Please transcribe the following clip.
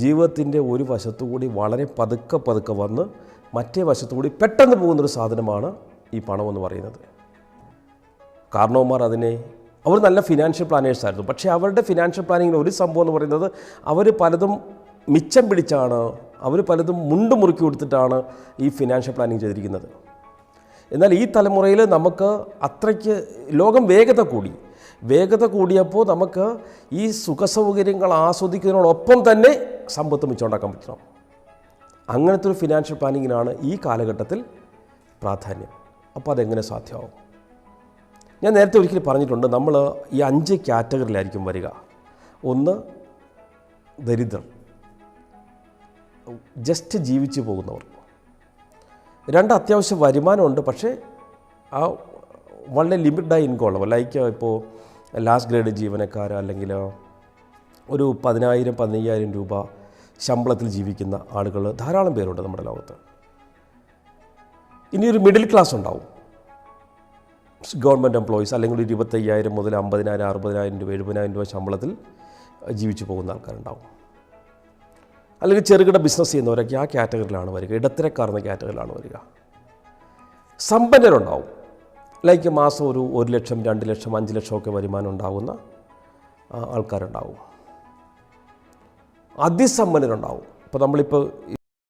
ജീവിതത്തിൻ്റെ ഒരു വശത്തുകൂടി വളരെ പതുക്കെ പതുക്കെ വന്ന് മറ്റേ വശത്തുകൂടി പെട്ടെന്ന് പോകുന്നൊരു സാധനമാണ് ഈ പണമെന്ന് പറയുന്നത്. കാരണവന്മാർ അവർ നല്ല ഫിനാൻഷ്യൽ പ്ലാനേഴ്സ് ആയിരുന്നു. പക്ഷേ അവരുടെ ഫിനാൻഷ്യൽ പ്ലാനിങ്ങിന് ഒരു സംഭവം എന്ന് പറയുന്നത് അവർ പലതും മിച്ചം പിടിച്ചാണ്, അവർ പലതും മുണ്ട് മുറുക്കി കൊടുത്തിട്ടാണ് ഈ ഫിനാൻഷ്യൽ പ്ലാനിങ് ചെയ്തിരിക്കുന്നത്. എന്നാൽ ഈ തലമുറയിൽ നമുക്ക് അത്രയ്ക്ക് ലോകം വേഗത കൂടിയപ്പോൾ നമുക്ക് ഈ സുഖസൗകര്യങ്ങൾ ആസ്വദിക്കുന്നതിനോടൊപ്പം തന്നെ സമ്പത്ത് മിച്ചമുണ്ടാക്കാൻ പറ്റണം. അങ്ങനത്തെ ഒരു ഫിനാൻഷ്യൽ പ്ലാനിങ്ങിനാണ് ഈ കാലഘട്ടത്തിൽ പ്രാധാന്യം. അപ്പോൾ അതെങ്ങനെ സാധ്യമാവും? ഞാൻ നേരത്തെ ഒരിക്കലും പറഞ്ഞിട്ടുണ്ട്, നമ്മൾ ഈ 5 കാറ്റഗറിയിലായിരിക്കും വരിക. ഒന്ന് ദരിദ്രർ, ജസ്റ്റ് ജീവിച്ചു പോകുന്നവർ. 2 അത്യാവശ്യം വരുമാനമുണ്ട്, പക്ഷേ ആ വളരെ ലിമിറ്റഡായ ഇൻകം ഉള്ളവർ. ലൈക്ക് ഇപ്പോൾ ലാസ്റ്റ് ഗ്രേഡ് ജീവനക്കാർ, അല്ലെങ്കിൽ ഒരു 10,000-15,000 രൂപ ശമ്പളത്തിൽ ജീവിക്കുന്ന ആളുകൾ ധാരാളം പേരുണ്ട് നമ്മുടെ ലോകത്ത്. ഇനിയൊരു മിഡിൽ ക്ലാസ് ഉണ്ടാവും, ഗവൺമെൻറ് എംപ്ലോയീസ്, അല്ലെങ്കിൽ 25,000 മുതൽ 50,000, 60,000 രൂപ, 70,000 രൂപ ശമ്പളത്തിൽ ജീവിച്ചു പോകുന്ന ആൾക്കാരുണ്ടാവും. അല്ലെങ്കിൽ ചെറുകിട ബിസിനസ് ചെയ്യുന്നവരൊക്കെ ആ കാറ്റഗറിയിലാണ് വരിക, ഇടത്തരക്കാർന്ന കാറ്റഗറിയിലാണ് വരിക. സമ്പന്നരുണ്ടാവും, ലൈക്ക് മാസം ഒരു 1 ലക്ഷം, 2 ലക്ഷം, 5 ലക്ഷം ഒക്കെ വരുമാനം ഉണ്ടാകുന്ന ആൾക്കാരുണ്ടാവും. അതിസമ്പന്നരുണ്ടാവും. ഇപ്പോൾ നമ്മളിപ്പോൾ